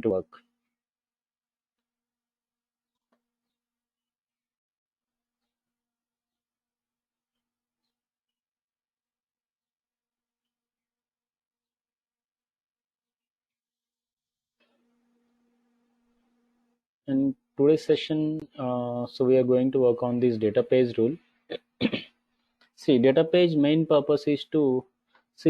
to work. In today's session, so we are going to work on this data page rule. See, data page main purpose is to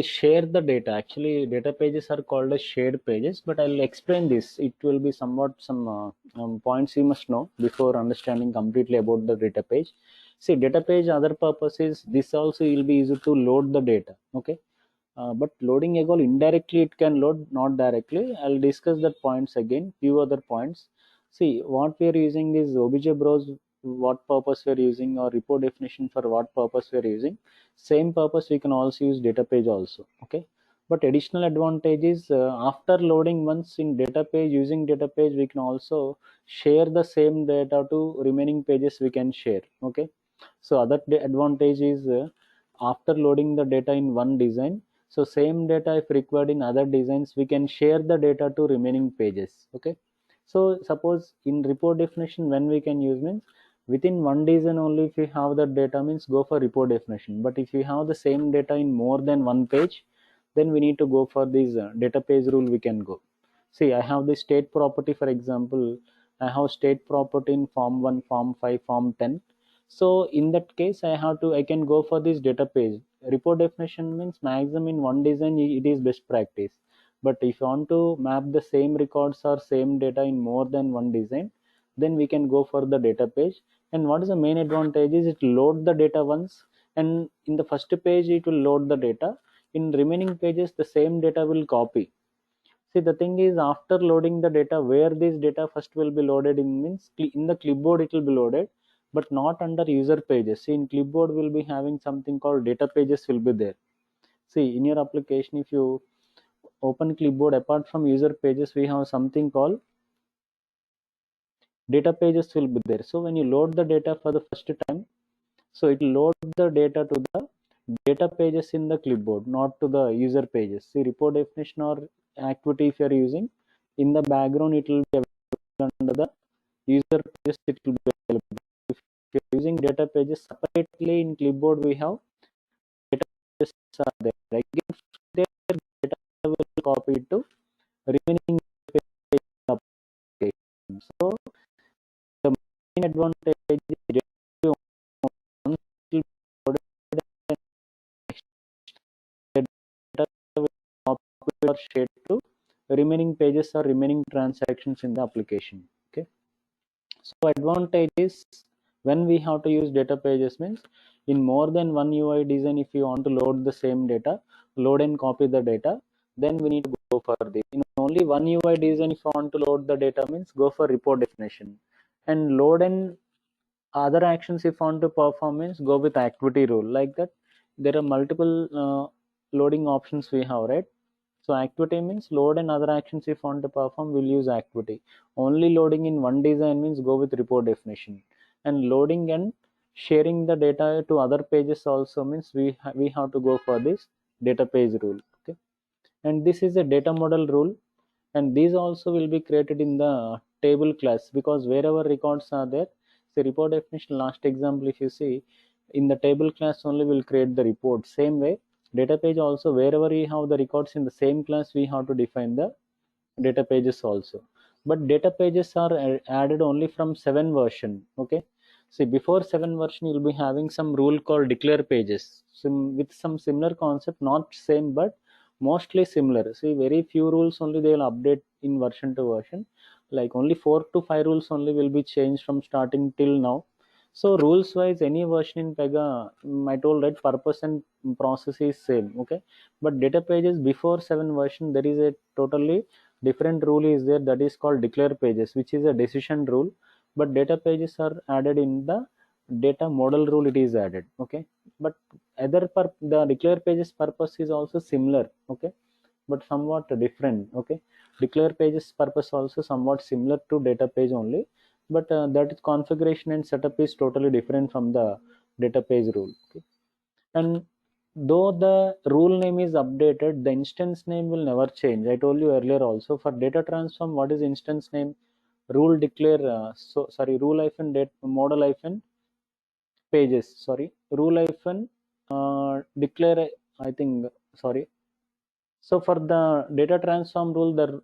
share the data. Actually, data pages are called as shared pages, but I'll explain this. It will be somewhat some points you must know before understanding completely about the data page. See, data page other purpose is this also will be used to load the data. Okay, but loading a goal indirectly it can load, not directly. I'll discuss that points again. Few other points. See, what we are using is obj browse, what purpose we are using, or report definition for what purpose we are using. Same purpose we can also use data page also. Okay, but additional advantage is after loading once in data page, using data page we can also share the same data to remaining pages we can share. Okay, so other advantage is after loading the data in one design, so same data if required in other designs we can share the data to remaining pages. Okay, so suppose in report definition when we can use means within one design only, if we have that data means go for report definition, but if we have the same data in more than one page, then we need to go for this data page rule. We can go, see, I have the state property. For example, I have state property in form 1, form 5, form 10. So in that case I can go for this data page. Report definition means maximum in one design it is best practice, but if you want to map the same records or same data in more than one design, then we can go for the data page. And what is the main advantage is it load the data once, and in the first page it will load the data, in remaining pages the same data will copy. See, the thing is after loading the data, where this data first will be loaded in means in the clipboard it will be loaded, but not under user pages. See, in clipboard will be having something called data pages will be there. See, in your application if you open clipboard, apart from user pages we have something called data pages will be there. So when you load the data for the first time, so it will load the data to the data pages in the clipboard, not to the user pages. See, report definition or activity if you are using, in the background it will be under the user pages it will be available. If you are using data pages separately in clipboard, we have data pages are there. Again, their data will copy to remaining page application. So the main advantage is once it will the data will copy or share to remaining pages or remaining transactions in the application. Okay, so advantage is when we have to use data pages means in more than one UI design, if you want to load the same data, load and copy the data, then we need to go for this. In only one UI design, if you want to load the data means go for report definition, and load and other actions if you want to perform means go with activity rule. Like that there are multiple loading options we have, right? So activity means load and other actions if you want to perform will use activity. Only loading in one design means go with report definition, and loading and sharing the data to other pages also means we have to go for this data page rule. Okay, and this is a data model rule, and these also will be created in the table class, because wherever records are there, the report definition last example if you see, in the table class only will create the report. Same way data page also, wherever we have the records in the same class we have to define the data pages also. But data pages are added only from 7 version. Okay, see, before 7 version you'll be having some rule called declare pages, with some similar concept, not same but mostly similar. See, very few rules only they will update in version to version, like only 4 to 5 rules only will be changed from starting till now. So rules wise any version in Pega, I told right, purpose and process is same. Okay, but data pages before 7 version there is a totally different rule is there, that is called declare pages, which is a decision rule, but data pages are added in the data model rule, it is added. Okay, but the declare pages purpose is also similar. Okay, but somewhat different. Okay, declare pages purpose also somewhat similar to data page only, but that configuration and setup is totally different from the data page rule. Okay, and though the rule name is updated, the instance name will never change. I told you earlier also, for data transform, what is instance name? Rule declare, rule hyphen date model hyphen pages, rule hyphen declare, I think, sorry. So for the data transform rule, the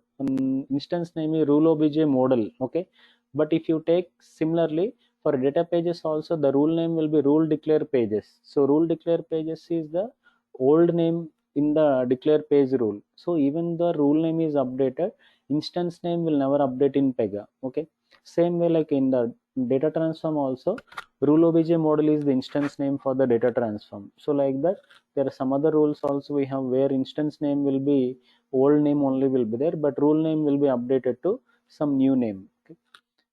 instance name is rule obj model, okay. But if you take similarly for data pages also, the rule name will be rule declare pages. So rule declare pages is the old name in the declare page rule. So even the rule name is updated, instance name will never update in Pega, okay. Same way, like in the data transform also, rule obj model is the instance name for the data transform. So like that, there are some other rules also we have where instance name will be old name only will be there, but rule name will be updated to some new name, okay.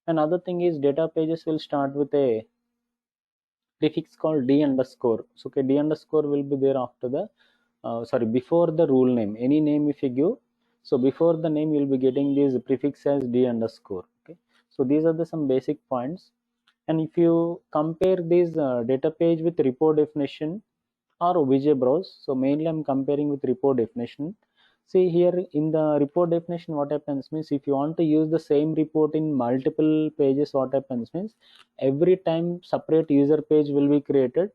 Another thing is data pages will start with a prefix called d underscore. So okay, d underscore will be there after the before the rule name. Any name if you give, so before the name you'll be getting this prefix as d underscore, okay. So these are the some basic points. And if you compare this data page with report definition or obj browse, so mainly I'm comparing with report definition. See here in the report definition, what happens means, if you want to use the same report in multiple pages, what happens means, every time separate user page will be created,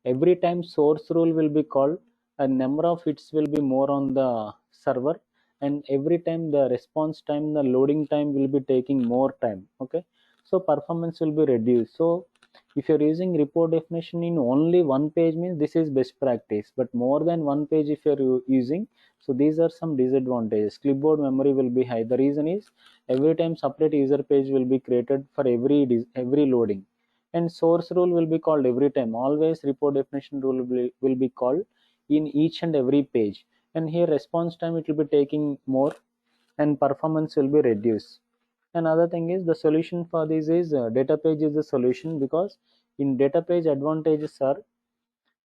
every time source rule will be called, a number of hits will be more on the server, and every time the response time, the loading time will be taking more time, okay. So performance will be reduced. So if you're using report definition in only one page means this is best practice, but more than one page if you're using, so these are some disadvantages. Clipboard memory will be high. The reason is every time separate user page will be created for every loading, and source rule will be called every time. Always report definition rule will be called in each and every page, and here response time it will be taking more, and performance will be reduced. Another thing is the solution for this is data page is the solution, because in data page advantages are,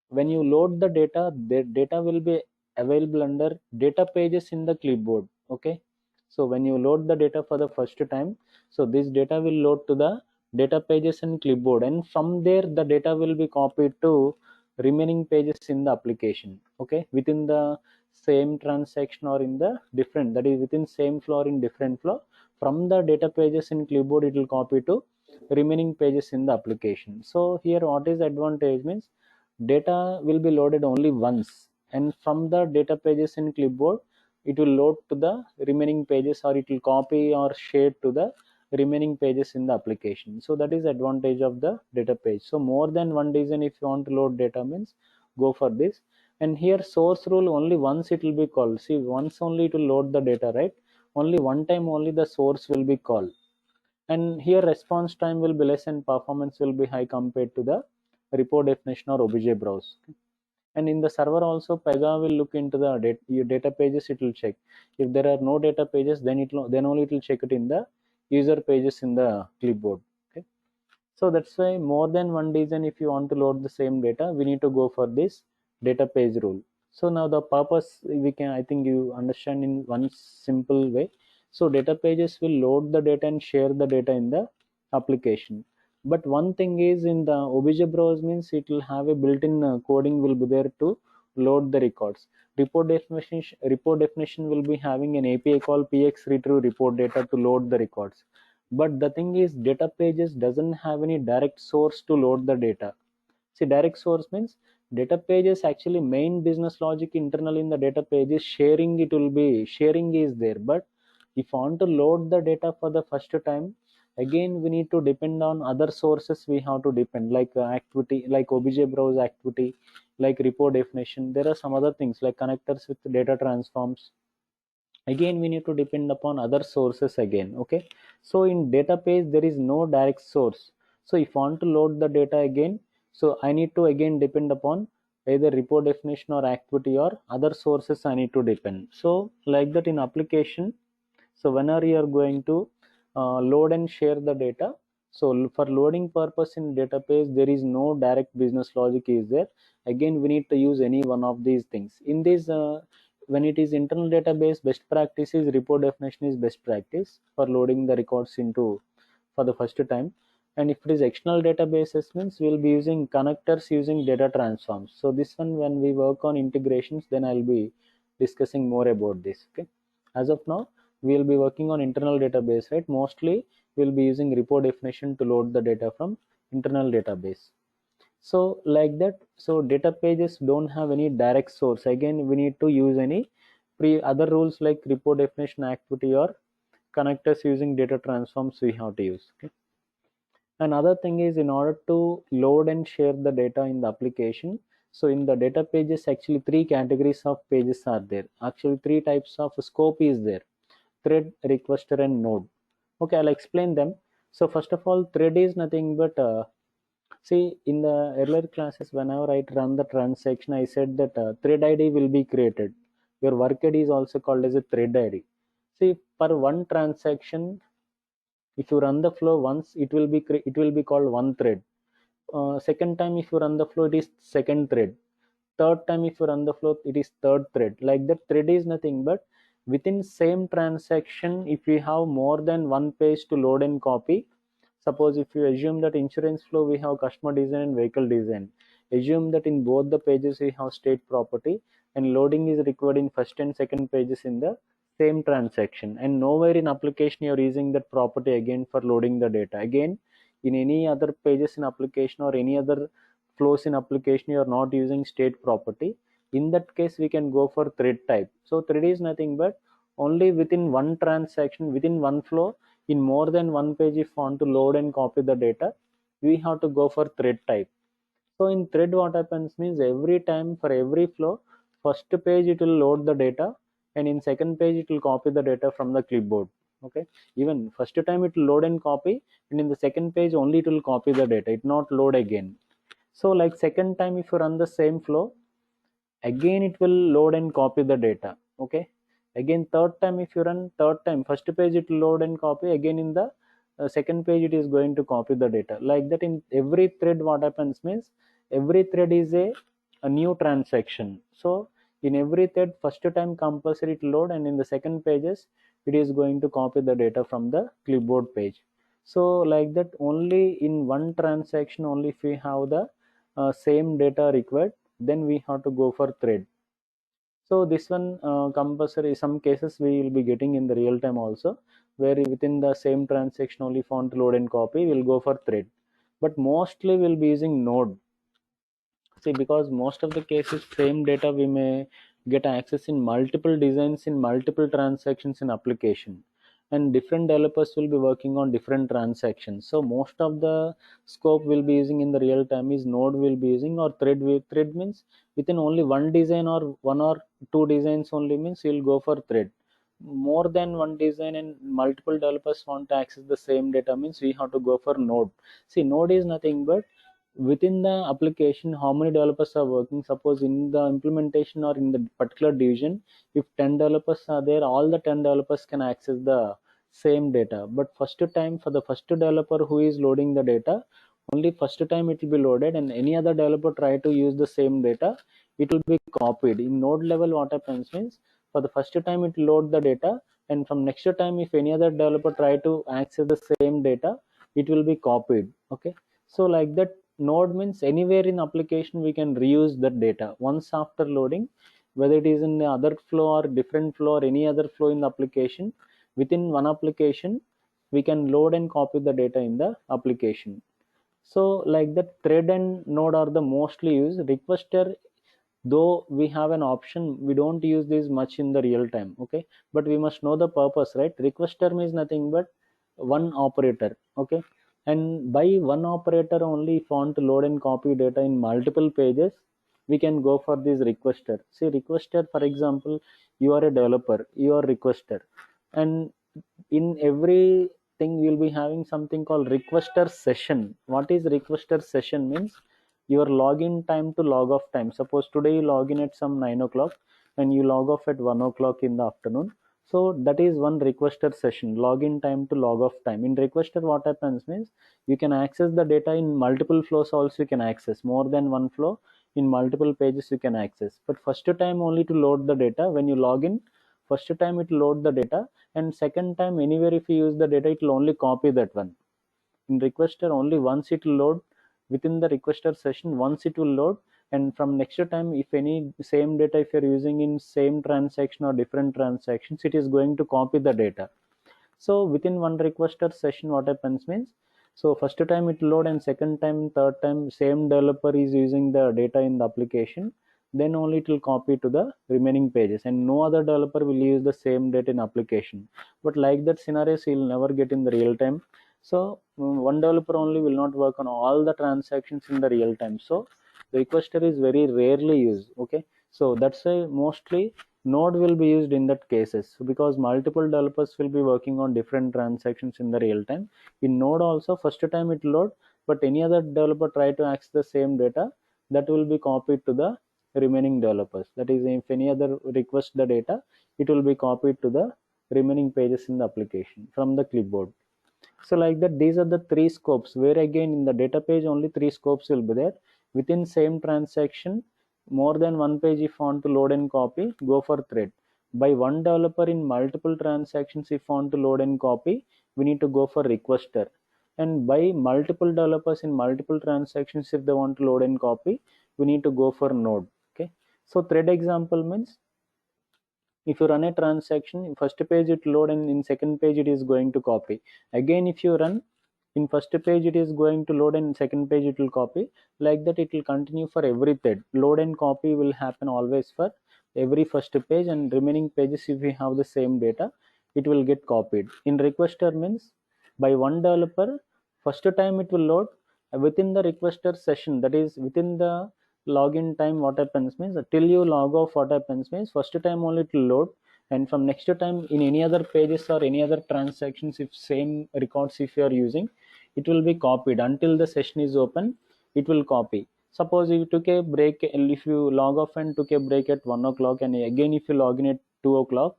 when you load the data will be available under data pages in the clipboard, okay. So when you load the data for the first time, so this data will load to the data pages in clipboard, and from there the data will be copied to remaining pages in the application, okay, within the same transaction or in the different, that is within same flow or in different flow. From the data pages in clipboard it will copy to remaining pages in the application. So here what is advantage means, data will be loaded only once, and from the data pages in clipboard it will load to the remaining pages, or it will copy or share to the remaining pages in the application. So that is advantage of the data page. So more than one reason if you want to load data means, go for this. And here source rule, only once it will be called. See, once only it will load the data, right? Only one time only the source will be called, and here response time will be less and performance will be high compared to the report definition or obj browse. And in the server also, Pega will look into the your data pages. It will check if there are no data pages, then then only it will check it in the user pages in the clipboard, okay. So that's why more than one reason if you want to load the same data, we need to go for this data page rule. So now the purpose, we can, I think you understand in one simple way. So data pages will load the data and share the data in the application. But one thing is, in the obj browse means, it will have a built-in coding will be there to load the records. Report definition will be having an API called px retrieve report data to load the records. But the thing is, data pages doesn't have any direct source to load the data. See, direct source means, data pages actually main business logic internal in the data page is sharing. It will be sharing is there, but if I want to load the data for the first time, again we need to depend on other sources. We have to depend, like activity, like obj browse activity, like report definition. There are some other things like connectors with data transforms. Again we need to depend upon other sources again, okay. So in database there is no direct source. So if I want to load the data again, so I need to again depend upon either report definition or activity or other sources I need to depend. So like that in application, so whenever you are going to load and share the data, so for loading purpose in database there is no direct business logic is there. Again we need to use any one of these things in this. When it is internal database, best practice is report definition is best practice for loading the records into for the first time. And if it is external databases means we'll be using connectors using data transforms. So this one, when we work on integrations, then I'll be discussing more about this. Okay, as of now we'll be working on internal database, right? Mostly we'll be using repo definition to load the data from internal database. So like that, so data pages don't have any direct source. Again, we need to use any other rules like repo definition activity or connectors using data transforms we have to use. Okay. Another thing is, in order to load and share the data in the application, so in the data pages, actually three categories of pages are there. Actually three types of scope is there: thread, requester, and node. Okay, I'll explain them. So first of all, thread is nothing but see, in the earlier classes, whenever I run the transaction, I said that thread ID will be created. Your work ID is also called as a thread ID. See, per one transaction, if you run the flow once, it will be called one thread. Second time, if you run the flow, it is second thread. Third time, if you run the flow, it is third thread. Like that, thread is nothing but within same transaction, if we have more than one page to load and copy. Suppose if you assume that insurance flow we have customer design and vehicle design, assume that in both the pages we have state property, and loading is required in first and second pages in the same transaction, and nowhere in application you are using that property again for loading the data. Again, in any other pages in application or any other flows in application, you are not using state property. In that case, we can go for thread type. So thread is nothing but only within one transaction, within one flow, in more than one page, if want to load and copy the data, we have to go for thread type. So in thread, what happens means, every time for every flow, first page it will load the data, and in second page it will copy the data from the clipboard. Okay, even first time it will load and copy, and in the second page only it will copy the data, it not load again. So like second time, if you run the same flow, again it will load and copy the data. Okay, again third time, if you run third time, first page it will load and copy, again in the second page it is going to copy the data. Like that, in every thread, what happens means, every thread is a new transaction. So in every thread, first time compulsory to load, and in the second pages it is going to copy the data from the clipboard page. So like that, only in one transaction, only if we have the same data required, then we have to go for thread. So this one compulsory, some cases we will be getting in the real time also, where within the same transaction only font load and copy, we'll go for thread. But mostly we'll be using node. See, because most of the cases, same data we may get access in multiple designs, in multiple transactions in application, and different developers will be working on different transactions. So most of the scope we'll be using in the real time is node will be using, or thread. Thread means within only one design or one or two designs only, means you'll go for thread. More than one design and multiple developers want to access the same data, means we have to go for node. See, node is nothing but within the application how many developers are working. Suppose in the implementation or in the particular division, if 10 developers are there, all the 10 developers can access the same data. But first time, for the first developer who is loading the data, only first time it will be loaded, and any other developer try to use the same data, it will be copied. In node level, what happens means, for the first time it will load the data, and from next time, if any other developer try to access the same data, it will be copied. Okay, so like that, node means anywhere in application we can reuse that data once after loading, whether it is in the other flow or different flow or any other flow in the application. Within one application, we can load and copy the data in the application. So like that, thread and node are the mostly used. Requester, though we have an option, we don't use this much in the real time. Okay, but we must know the purpose, right? Requester means nothing but one operator. Okay, and by one operator only, if you want to load and copy data in multiple pages, we can go for this requester. See, requester, for example, you are a developer, you are requester, and in everything you'll be having something called requester session. What is requester session means? Your login time to log off time. Suppose today you log in at some 9 o'clock and you log off at 1 o'clock in the afternoon. So that is one requester session, login time to log off time. In requester, what happens means, you can access the data in multiple flows also, you can access more than one flow, in multiple pages you can access. But first time only to load the data, when you log in, first time it will load the data, and second time anywhere if you use the data, it will only copy that one. In requester only once it will load within the requester session, once it will load, and from next time if any same data if you're using in same transaction or different transactions, it is going to copy the data. So within one requester session, what happens means, so first time it load and second time, third time, same developer is using the data in the application, then only it will copy to the remaining pages, and no other developer will use the same data in application. But like that scenarios you'll never get in the real time. So one developer only will not work on all the transactions in the real time. So the requester is very rarely used. Okay, so that's why mostly node will be used in that cases, because multiple developers will be working on different transactions in the real time. In node also first time it load, but any other developer try to access the same data, that will be copied to the remaining developers. That is, if any other request the data, it will be copied to the remaining pages in the application from the clipboard. So like that, these are the three scopes, where again in the data page only three scopes will be there. Within same transaction, more than one page if want to load and copy, go for thread. By one developer in multiple transactions if want to load and copy, we need to go for requester. And by multiple developers in multiple transactions if they want to load and copy, we need to go for node. Okay, so thread example means, if you run a transaction in first page it load and in second page it is going to copy. Again if you run in first page it is going to load and in second page it will copy. Like that it will continue for every thread. Load and copy will happen always for every first page, and remaining pages if we have the same data, it will get copied. In requester means, by one developer first time it will load within the requester session, that is within the login time, what happens means till you log off, what happens means first time only it will load, and from next time in any other pages or any other transactions if same records if you are using, it will be copied until the session is open. It will copy. Suppose you took a break, if you log off and took a break at 1 o'clock, and again if you log in at 2 o'clock,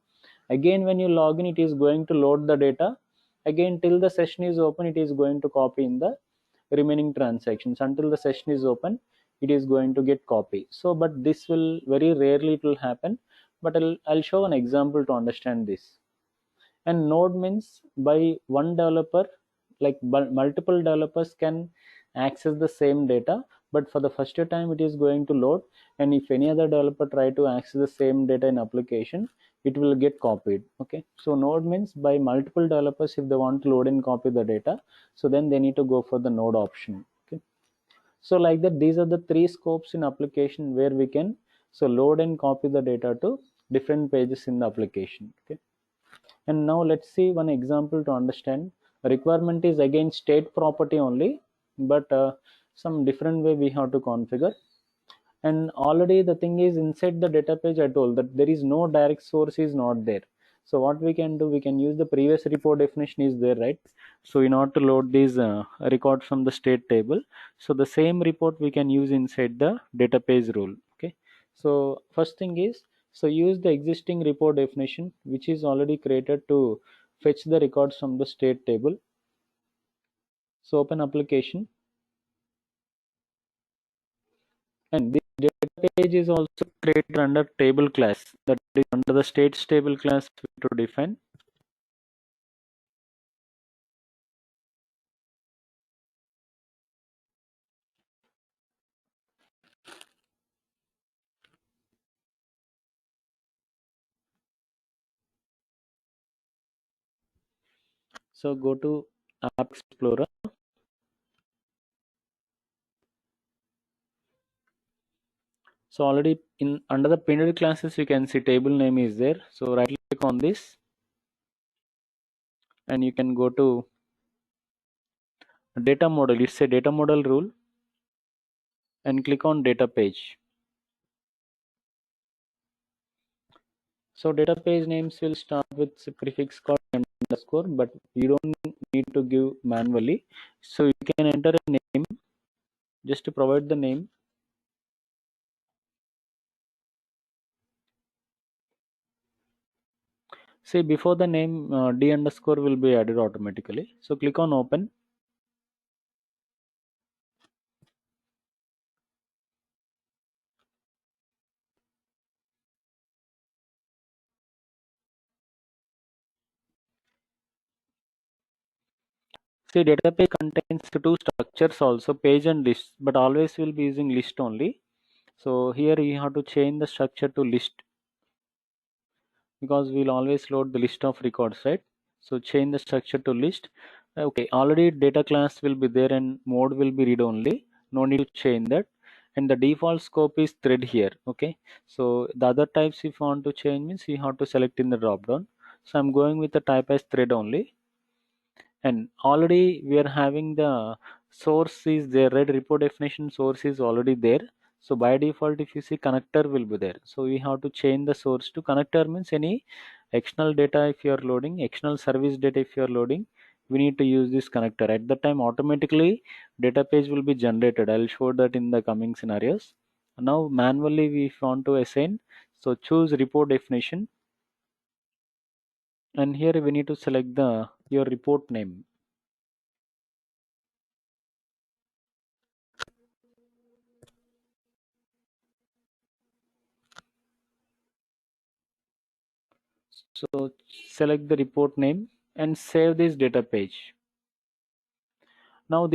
again when you log in it is going to load the data. Again till the session is open it is going to copy in the remaining transactions. Until the session is open it is going to get copy. So but this will very rarely it will happen, but I'll show an example to understand this. And node means, by one developer, like multiple developers can access the same data, but for the first time it is going to load, and if any other developer try to access the same data in application, it will get copied. Okay, so node means by multiple developers if they want to load and copy the data, so then they need to go for the node option. Okay, so like that, these are the three scopes in application where we can so load and copy the data to different pages in the application. Okay, and now let's see one example to understand. A requirement is again state property only, but some different way we have to configure. And already the thing is, inside the data page I told that there is no direct source is not there. So what we can do, we can use the previous report definition is there, right? So in order to load these record from the state table, so the same report we can use inside the data page rule. Okay, so first thing is, so use the existing report definition which is already created to fetch the records from the state table. So open application, and this data page is also created under table class, that is under the states table class to define. So go to App Explorer. So already in under the pinned classes you can see table name is there. So right click on this and you can go to data model. It's a data model rule, and click on data page. So data page names will start with a prefix called underscore, but you don't need to give manually. So you can enter a name just to provide the name. See, before the name d underscore will be added automatically. So click on open. See, data page contains two structures also, page and list, but always will be using list only. So here you have to change the structure to list, because we'll always load the list of records, right? So change the structure to list. Okay, already data class will be there and mode will be read only. No need to change that. And the default scope is thread here. Okay. So the other types if you want to change means you have to select in the drop down. So I'm going with the type as thread only. And already we are having the source is there, right? Repo definition source is already there. So by default, if you see connector will be there. So we have to change the source to connector means any external data if you are loading, external service data if you are loading, we need to use this connector. At the time automatically data page will be generated. I'll show that in the coming scenarios. Now manually we want to assign. So choose report definition. And here we need to select the your report name. So select the report name and save this data page. Now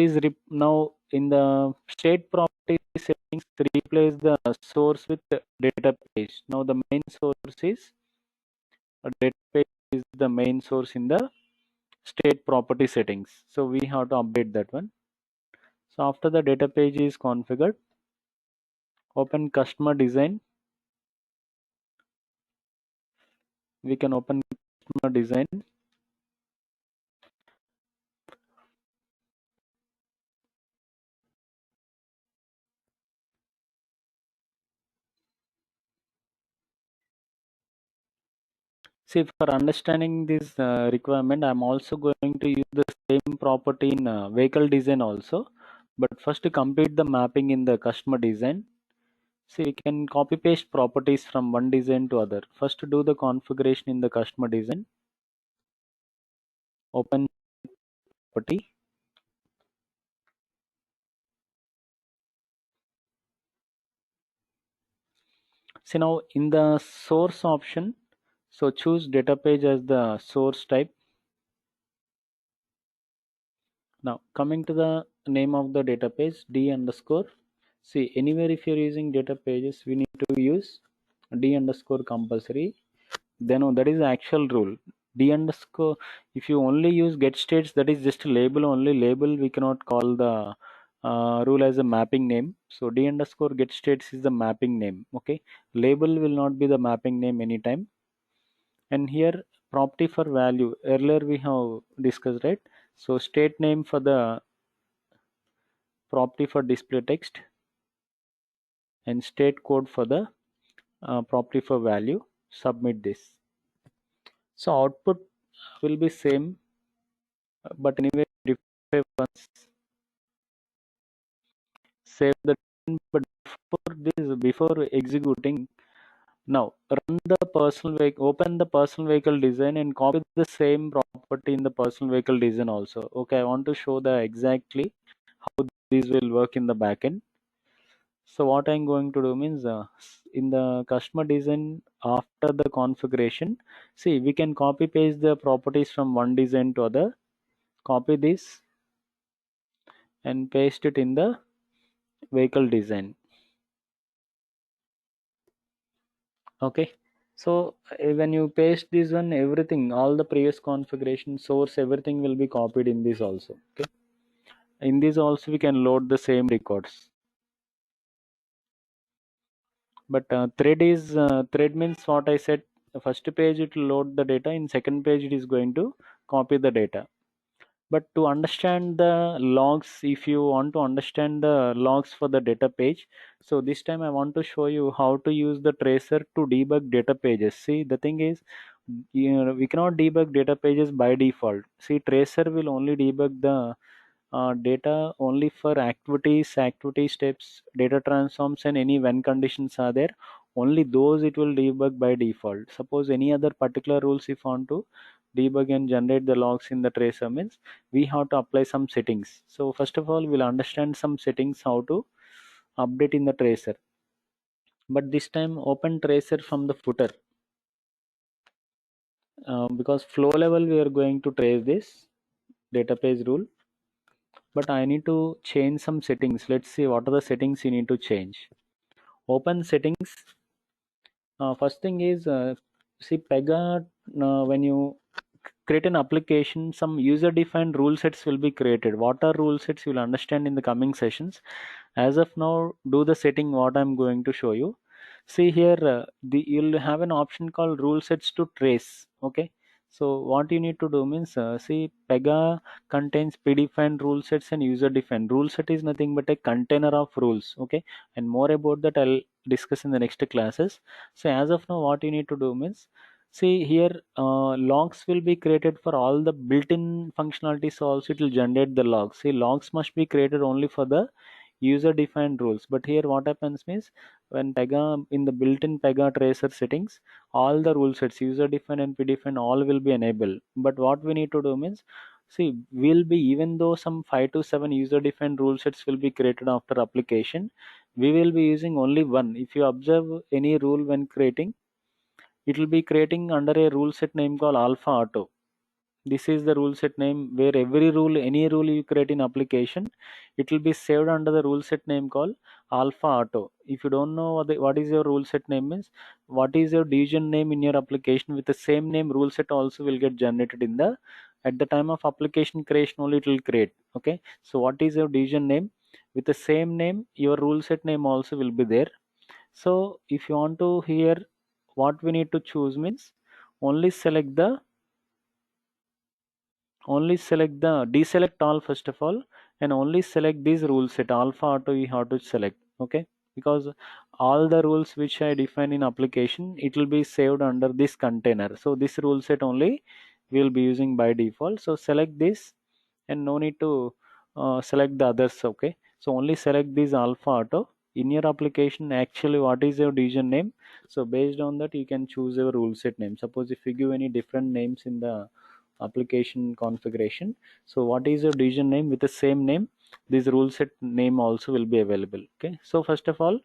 now in the state property settings, replace the source with the data page. Now the main source is a data page is the main source in the state property settings. So we have to update that one. So after the data page is configured, open customer design. We can open customer design. See, for understanding this requirement, I'm also going to use the same property in vehicle design also. But first to complete the mapping in the customer design, see, we can copy paste properties from one design to other. First to do the configuration in the customer design, open property. See now in the source option, so choose data page as the source type. Now coming to the name of the data page, D underscore. See, anywhere if you're using data pages, we need to use D underscore compulsory. Then that is the actual rule. D underscore, if you only use get states, that is just a label only. Label we cannot call the rule as a mapping name. So D underscore get states is the mapping name. Okay, label will not be the mapping name anytime. And here property for value. Earlier we have discussed, right? So state name for the property for display text and state code for the property for value. Submit this. So output will be same, but anyway modify once, save the, but before executing, now run the personal vehicle, open the personal vehicle design and copy the same property in the personal vehicle design also. Okay, I want to show the exactly how these will work in the backend. So what I'm going to do means in the customer design after the configuration, see we can copy paste the properties from one design to other. Copy this and paste it in the vehicle design. Okay. So when you paste this one, everything, all the previous configuration, source, everything will be copied in this also. Okay. In this also we can load the same records. But thread means what I said. The first page it will load the data. In second page it is going to copy the data. But to understand the logs, if you want to understand the logs for the data page, so this time I want to show you how to use the tracer to debug data pages. See, the thing is, we cannot debug data pages by default. See, tracer will only debug the data only for activities, activity steps, data transforms, and any when conditions are there. Only those it will debug by default. Suppose any other particular rules if want to debug and generate the logs in the tracer means we have to apply some settings. So first of all, we'll understand some settings how to update in the tracer. But this time open tracer from the footer because flow level we are going to trace this data page rule. but I need to change some settings. Let's see what are the settings you need to change. Open settings. First thing is, see Pega, when you create an application, some user defined rule sets will be created. What are rule sets you will understand in the coming sessions. As of now, do the setting what I'm going to show you. See here, you'll have an option called rule sets to trace. Okay, so what you need to do means, see Pega contains predefined rule sets and user defined. Rule set is nothing but a container of rules. Okay, and more about that I'll discuss in the next classes. So as of now, what you need to do means, see here, logs will be created for all the built-in functionalities. Also it will generate the logs. See, logs must be created only for the user defined rules. But here what happens means, when Pega, in the built-in Pega tracer settings, all the rule sets user defined and predefined all will be enabled. But what we need to do means, see, will be, even though some 5 to 7 user defined rule sets will be created after application, we will be using only one. If you observe any rule when creating, it will be creating under a rule set name called alpha auto. This is the rule set name where every rule, any rule you create in application, it will be saved under the rule set name called alpha auto. If you don't know what is your rule set name means, what is your division name in your application, with the same name rule set also will get generated in the, at the time of application creation only it will create. Okay, so what is your division name, with the same name your rule set name also will be there. So if you want to hear, what we need to choose means, only select the, only select the, deselect all first of all, and only select these rule set alpha auto you have to select. Okay, because all the rules which I define in application, it will be saved under this container. So this rule set only we will be using by default. So select this, and no need to select the others. Okay, so only select this alpha auto in your application. Actually, what is your division name? So based on that you can choose your rule set name. Suppose if you give any different names in the application configuration, so what is your division name, with the same name this rule set name also will be available. Okay, so first of all,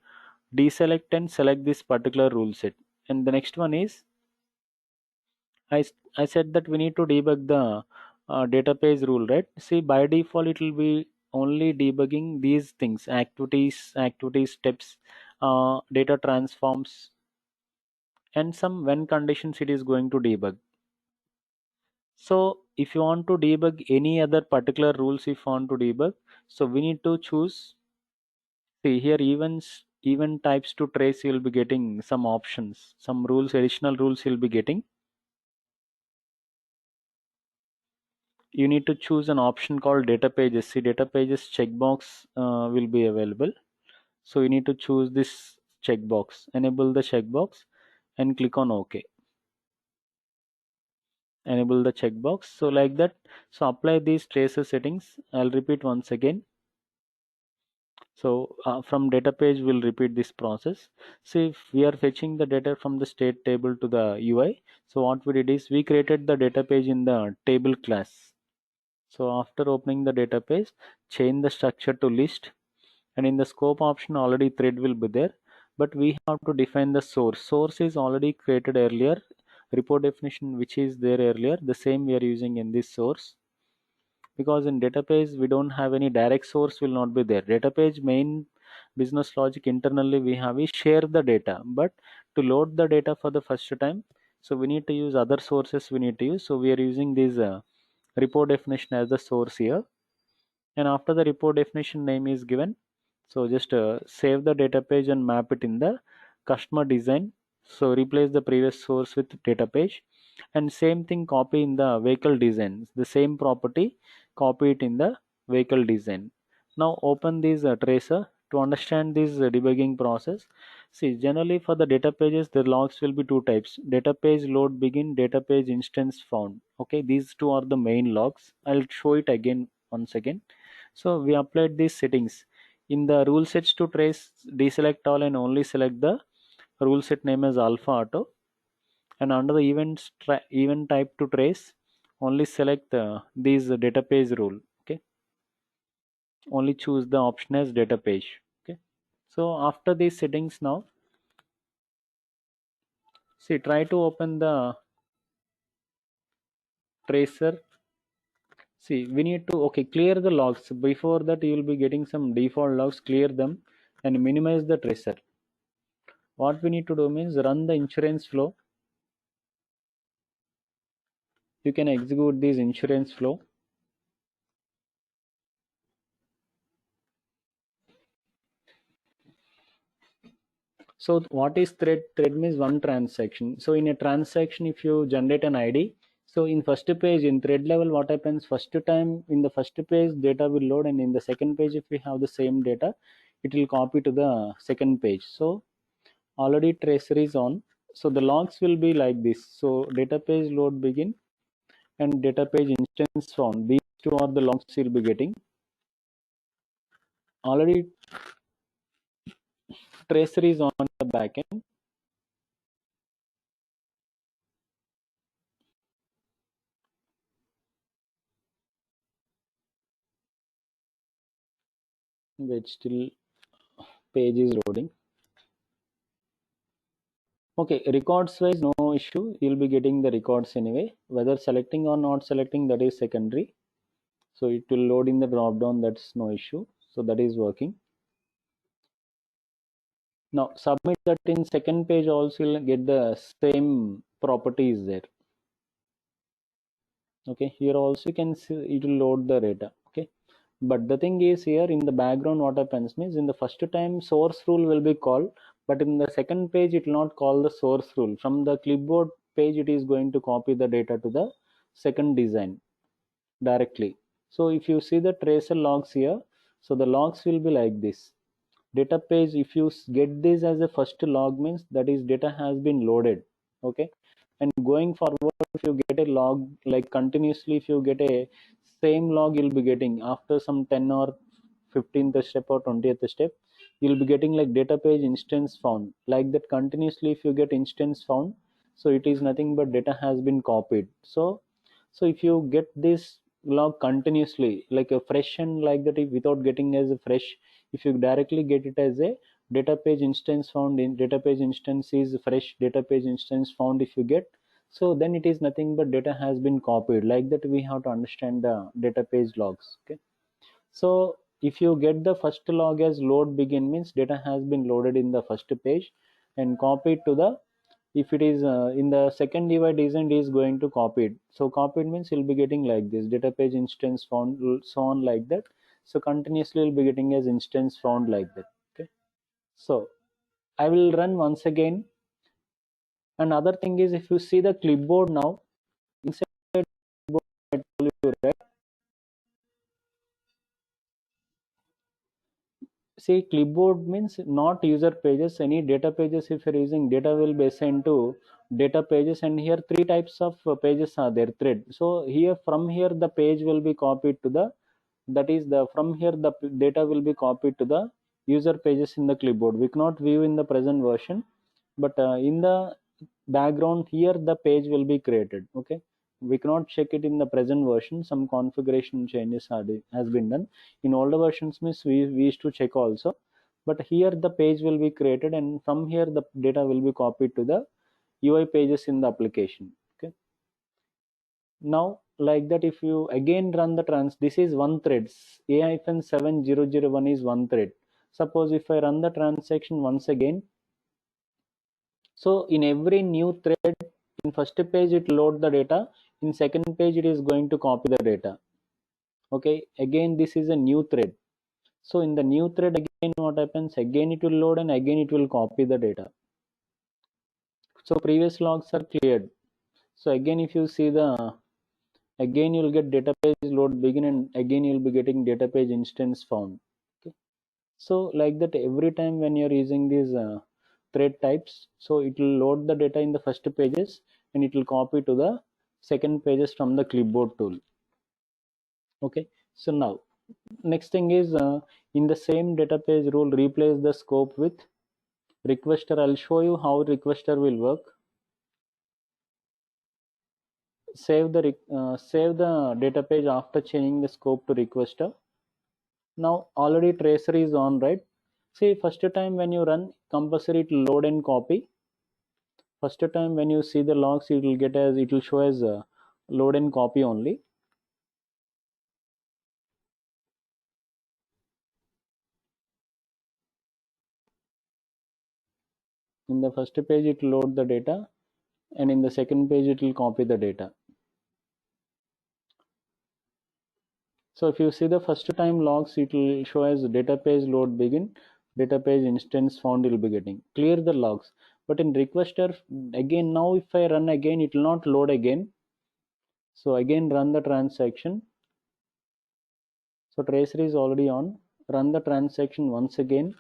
deselect and select this particular rule set. And the next one is, I said that we need to debug the database rule, right? See, by default it will be only debugging these things: activities steps, data transforms, and some when conditions it is going to debug. So if you want to debug any other particular rules, if you want to debug, so we need to choose. See here, event types to trace, you will be getting some options, some rules, additional rules you'll be getting. You need to choose an option called data pages. See, data pages checkbox will be available. So you need to choose this checkbox, enable the checkbox, and click on OK. Enable the checkbox. So like that. So apply these tracer settings. I'll repeat once again. So from data page, we'll repeat this process. So if we are fetching the data from the state table to the UI, so what we did is we created the data page in the table class. So after opening the data page, change the structure to list, and in the scope option already thread will be there, but we have to define the source. Source is already created earlier. Report definition which is there earlier, the same we are using in this source, because in database we don't have any direct source, will not be there. Database main business logic internally we have is share the data, but to load the data for the first time, so we need to use other sources we need to use. So we are using this report definition as the source here. And after the report definition name is given, so just save the data page and map it in the customer design. So replace the previous source with data page, and same thing copy in the vehicle design, the same property, copy it in the vehicle design. Now open this tracer to understand this debugging process. See, generally for the data pages the logs will be two types: data page load begin, data page instance found. Okay, these two are the main logs. I'll show it again once again. So we applied these settings in the rule sets to trace, deselect all and only select the rule set name as alpha auto, and under the event type to trace, only select these data page rule. Okay, only choose the option as data page. Okay, so after these settings, now see, try to open the tracer See, we need to, okay, clear the logs. Before that you will be getting some default logs. Clear them and minimize the tracer. What we need to do means run the insurance flow. You can execute this insurance flow. So what is thread? Thread means one transaction. So in a transaction, if you generate an ID, so in first page in thread level, what happens? First time in the first page data will load, and in the second page, if we have the same data, it will copy to the second page. So already tracer is on. So the logs will be like this. So data page load begin and data page instance found. These two are the logs you'll be getting. Already tracer is on the backend. Which still page is loading. Okay, records wise, no issue. You'll be getting the records anyway. Whether selecting or not selecting, that is secondary. So it will load in the drop down. That's no issue. So that is working. Now submit that in second page also you'll get the same properties there. Okay, here also you can see it will load the data. Okay, but the thing is here in the background what happens means in the first time source rule will be called, but in the second page it will not call the source rule. From the clipboard page it is going to copy the data to the second design directly. So if you see the tracer logs here, so the logs will be like this. Data page, if you get this as a first log means that is data has been loaded. Okay, and going forward if you get a log like continuously, if you get a same log you'll be getting after some 10 or 15th step or 20th step, you'll be getting like data page instance found like that continuously. If you get instance found, so it is nothing but data has been copied. So if you get this log continuously like a fresh and like that, if without getting as a fresh, if you directly get it as a data page instance found in data page instance is fresh data page instance found, if you get, so then it is nothing but data has been copied. Like that we have to understand the data page logs. Okay, so if you get the first log as load begin means data has been loaded in the first page and copied to the, if it is in the second device design is going to copy it. So copied means you'll be getting like this data page instance found, so on like that. So continuously you'll be getting as instance found like that. Okay, so I will run once again. Another thing is if you see the clipboard now inside clipboard, I told you, right? See, clipboard means not user pages, any data pages. If you're using data will be assigned to data pages, and here three types of pages are there, thread. So here from here the page will be copied to the, that is the, from here the data will be copied to the user pages in the clipboard. We cannot view in the present version, but in the background here the page will be created. Okay, we cannot check it in the present version, some configuration changes has been done. In older versions means we used to check also, but here the page will be created and from here the data will be copied to the UI pages in the application. Okay, now like that if you again run the this is one thread, A-7001 is one thread. Suppose if I run the transaction once again, so in every new thread, in first page it load the data, in second page it is going to copy the data. Okay, again this is a new thread. So in the new thread again what happens, again it will load and again it will copy the data. So previous logs are cleared. So again if you see the, again you'll get data page load begin and again you'll be getting data page instance found. Okay, so like that every time when you're using these thread types, so it will load the data in the first pages and it will copy to the second pages from the clipboard tool. Okay, so now next thing is in the same data page rule replace the scope with requester. I'll show you how requester will work. Save the data page after changing the scope to requester. Now already tracer is on, right? See, first time when you run compulsory to load and copy. First time when you see the logs, it will get as, it will show as load and copy only. In the first page it will load the data, and in the second page it will copy the data. So if you see the first time logs, it will show as data page load begin, data page instance found will be getting. Clear the logs. But in requester, again now if I run again, it will not load again. So again run the transaction. So tracer is already on. Run the transaction once again.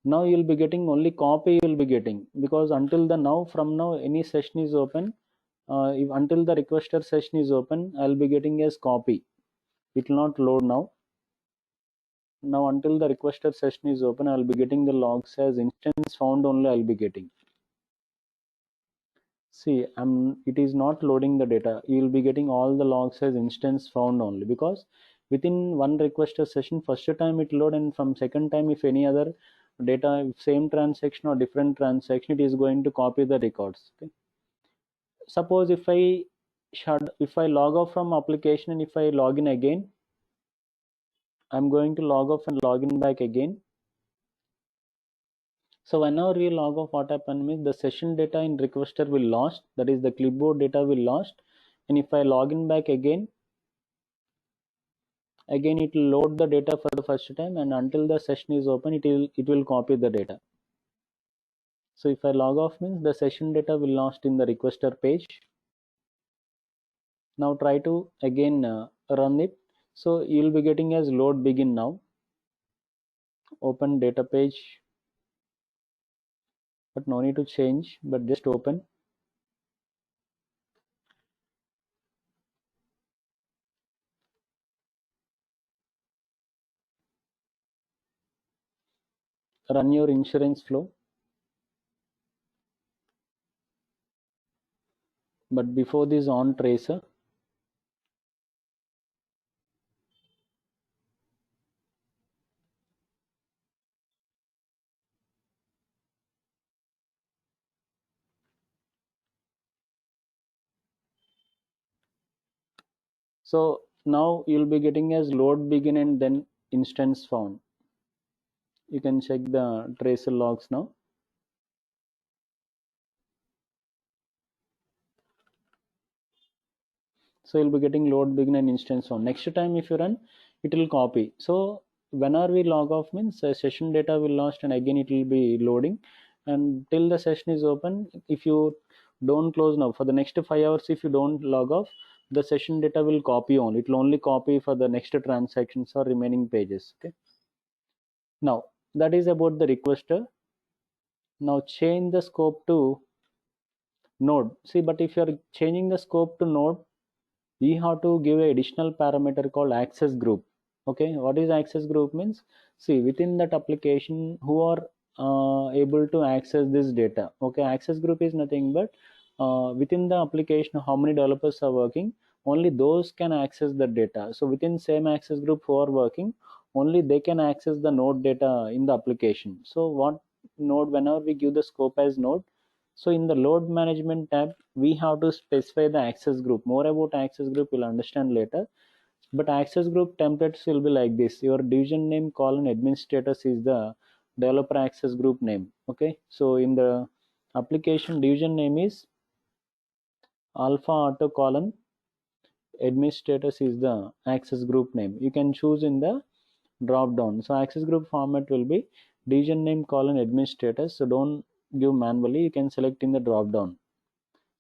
Now you will be getting only copy you will be getting, because until the now, from now any session is open, if until the requester session is open, I will be getting as copy. It will not load now. Now until the requester session is open, I will be getting the logs as instance found only I will be getting. See, it is not loading the data. You will be getting all the logs as instance found only, because within one requester session, first time it load, and from second time if any other data, same transaction or different transaction, it is going to copy the records. Okay. Suppose if I log off from application and if I log in again, I'm going to log off and log in back again. So whenever we log off, what happens is the session data in requester will lost, that is the clipboard data will lost, and if I log in back again it will load the data for the first time, and until the session is open, it will copy the data. So if I log off means the session data will lost in the requester page. Now try to again run it. So you will be getting as load begin now. Open data page, but no need to change, but just open. Run your insurance flow. But before this, on tracer. So now you'll be getting as load begin and then instance found. You can check the tracer logs now. So you'll be getting load begin and instance found. Next time if you run, it will copy. So whenever we log off means session data will lost, and again it will be loading, and till the session is open. If you don't close now for the next 5 hours, if you don't log off, the session data will copy on. It will only copy for the next transactions or remaining pages. Okay. Now that is about the requester. Now change the scope to node. See, but if you are changing the scope to node, we have to give an additional parameter called access group. Okay, what is access group means? See, within that application, who are able to access this data. Okay, access group is nothing but within the application, how many developers are working, only those can access the data. So within same access group who are working, only they can access the node data in the application. So what node, whenever we give the scope as node, so in the load management tab, we have to specify the access group. More about access group we'll understand later. But access group templates will be like this. Your division name colon admin status is the developer access group name. Okay. So in the application, division name is alpha auto colon admin status is the access group name. You can choose in the drop down. So access group format will be division name colon admin status. So don't give manually, you can select in the drop down.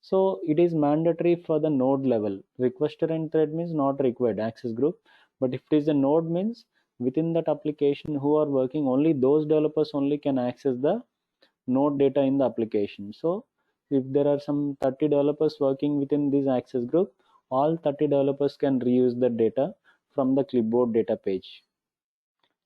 So it is mandatory for the node level. Requester and thread means not required access group. But if it is a node means within that application who are working, only those developers only can access the node data in the application. So if there are some 30 developers working within this access group, all 30 developers can reuse the data from the clipboard data page.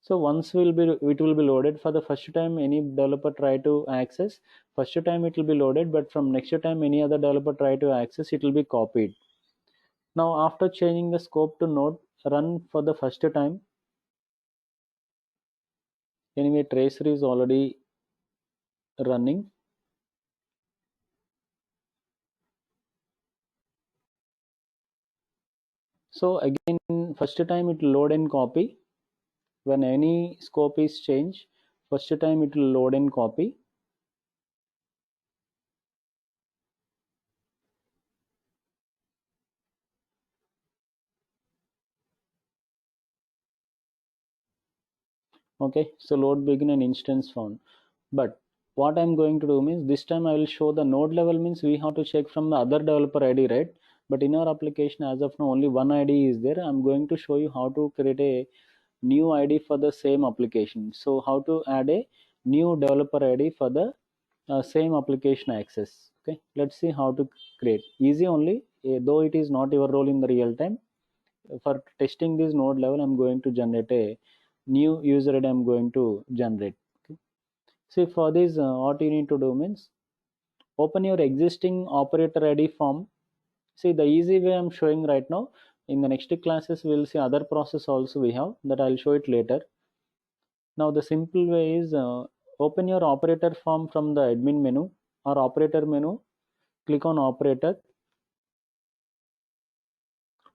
So once it will be loaded for the first time any developer try to access, first time it will be loaded, but from next time any other developer try to access, it will be copied. Now after changing the scope to node, run for the first time. Anyway, tracer is already running. So again, first time it will load and copy. When any scope is changed, first time it will load and copy. Okay, so load begin and instance found. But what I'm going to do means this time I will show the node level means we have to check from the other developer ID, right? But in our application as of now only one ID is there. I'm going to show you how to create a new ID for the same application. So how to add a new developer ID for the same application access. Okay, let's see how to create. Easy only, though it is not your role in the real time. For testing this node level, I'm going to generate a new user ID. I'm going to generate. Okay. See, for this, what you need to do means open your existing operator ID form. See, the easy way I'm showing right now. In the next classes, we'll see other process also we have that I'll show it later. Now, the simple way is open your operator form from the admin menu or operator menu. Click on operator.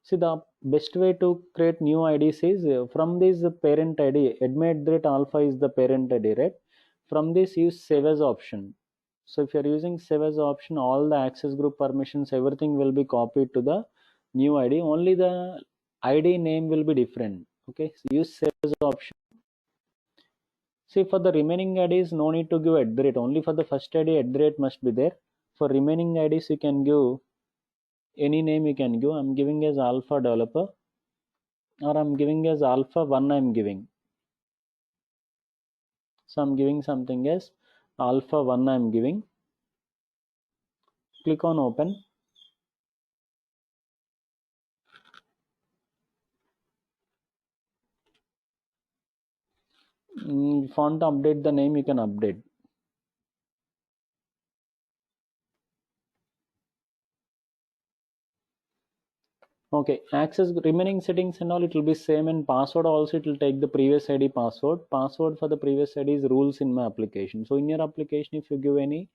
See, the best way to create new IDs is from this parent ID, admin@alpha is the parent ID, right? From this, use save as option. So if you're using save as option, all the access group permissions, everything will be copied to the new ID. Only the ID name will be different. Okay, so use save as option. See, for the remaining IDs, no need to give at the rate. Only for the first ID, at the rate must be there. For remaining IDs, you can give any name you can give. I'm giving as alpha developer, or I'm giving as alpha 1. I'm giving. So I'm giving something as alpha 1. I'm giving. Click on open. If you want to update the name, you can update. Okay, access remaining settings and all, it will be same, and password also it will take the previous ID password. Password for the previous ID is rules in my application. So in your application, if you give any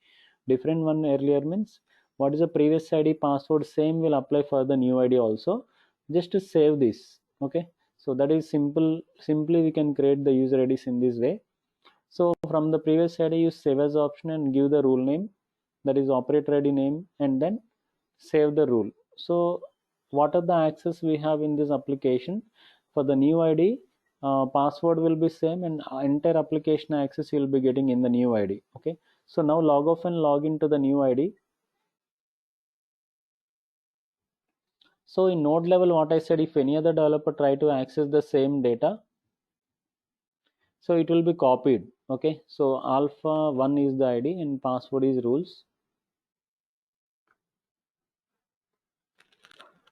different one earlier means what is the previous ID password, same will apply for the new ID also. Just to save this. Okay, so that is simple. Simply we can create the user IDs in this way. So from the previous ID, use save as option and give the rule name, that is operator ID name, and then save the rule. So what are the access we have in this application? For the new ID, password will be same, and entire application access you will be getting in the new ID. Okay. So now log off and log into the new ID. So in node level, what I said, if any other developer try to access the same data, so it will be copied. Okay, so alpha 1 is the ID and password is rules.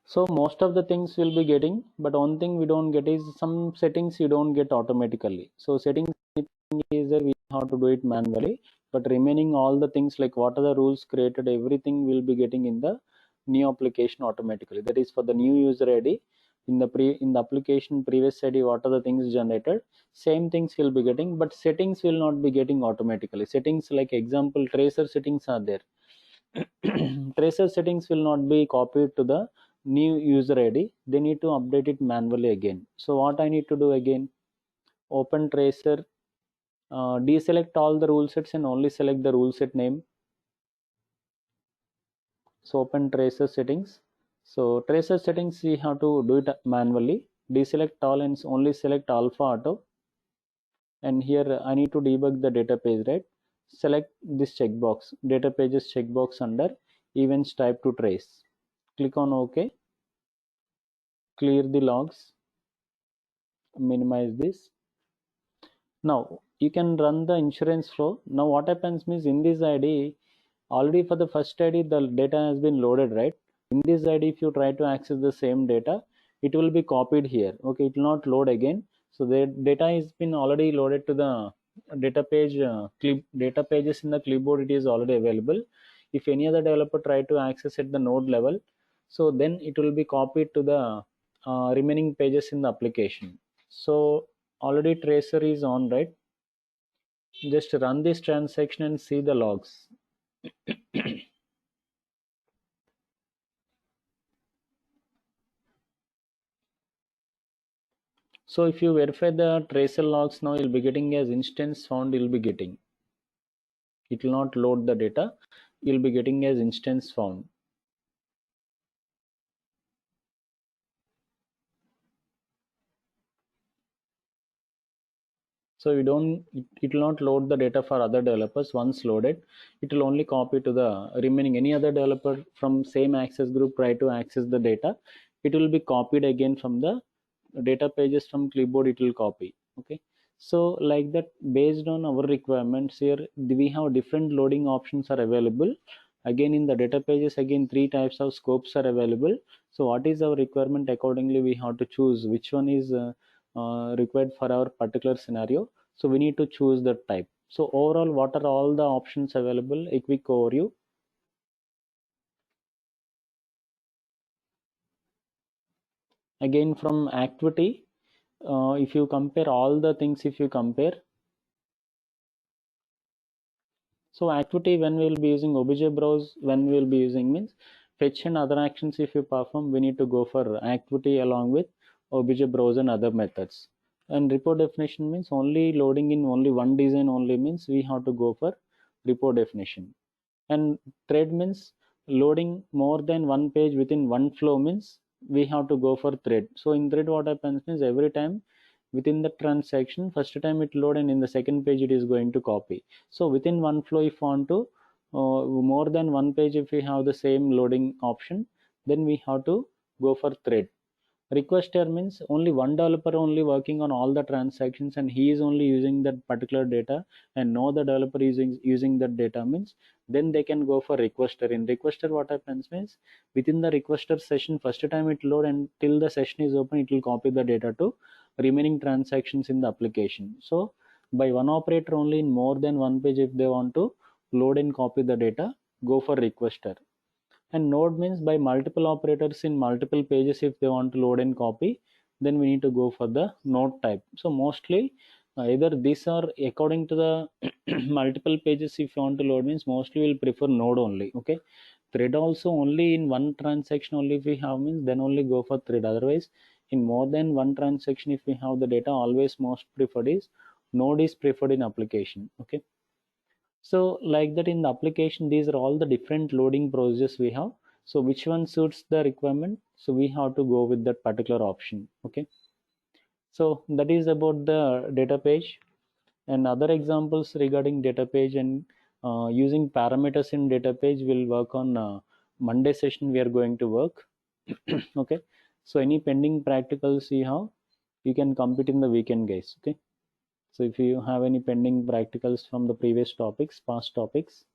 So most of the things will be getting, but one thing we don't get is some settings you don't get automatically. So settings is that we have to do it manually, but remaining all the things like what are the rules created, everything will be getting in the new application automatically. That is for the new user ID. In the application previous ID, what are the things generated, same things will be getting, but settings will not be getting automatically. Settings like example tracer settings are there. Tracer settings will not be copied to the new user ID. They need to update it manually again. So what I need to do again, open tracer, deselect all the rule sets and only select the rule set name. So open tracer settings. So tracer settings we have to do it manually. Deselect all and only select alpha auto. And here I need to debug the data page, right? Select this checkbox, data pages checkbox under events type to trace. Click on OK. Clear the logs, minimize this. Now you can run the insurance flow. Now what happens means in this ID, already for the first ID the data has been loaded, right? In this ID, if you try to access the same data, it will be copied here. Okay, it will not load again. So the data has been already loaded to the data page, data pages in the clipboard, it is already available. If any other developer try to access at the node level, so then it will be copied to the remaining pages in the application. So already tracer is on, right? Just run this transaction and see the logs. So if you verify the tracer logs now, you'll be getting as instance found, you'll be getting. It will not load the data. You'll be getting as instance found. So you don't, it will not load the data for other developers. Once loaded, it will only copy to the remaining any other developer from same access group try to access the data. It will be copied again from the data pages from clipboard, it will copy. Okay. So like that, based on our requirements here, we have different loading options are available. Again, in the data pages, again, three types of scopes are available. So what is our requirement, accordingly we have to choose which one is required for our particular scenario. So we need to choose the type. So overall, what are all the options available? A quick overview. Again, from activity, if you compare all the things, if you compare, so activity, when we will be using obj browse, when we will be using means fetch and other actions if you perform, we need to go for activity along with obj browse and other methods. And report definition means only loading in only one design only, means we have to go for report definition. And thread means loading more than one page within one flow, means we have to go for thread. So in thread, what happens means every time within the transaction, first time it load and in the second page it is going to copy. So within one flow, if want to more than one page, if we have the same loading option, then we have to go for thread. Requester means only one developer only working on all the transactions and he is only using that particular data, and no other developer using that data, means then they can go for requester. In requester, what happens means within the requester session, first time it load and till the session is open, it will copy the data to remaining transactions in the application. So by one operator only in more than one page, if they want to load and copy the data, go for requester. And node means by multiple operators in multiple pages, if they want to load and copy, then we need to go for the node type. So mostly either these are according to the multiple pages, if you want to load, means mostly we'll prefer node only. Okay. Thread also only in one transaction only if we have, means then only go for thread. Otherwise, in more than one transaction, if we have the data, always most preferred is node is preferred in application. Okay. So like that, in the application, these are all the different loading procedures we have. So which one suits the requirement? So we have to go with that particular option. Okay. So that is about the data page. And other examples regarding data page and using parameters in data page will work on Monday session. We are going to work. Okay. So any pending practicals you have, you can complete in the weekend, guys. Okay. So if you have any pending practicals from the previous topics, past topics,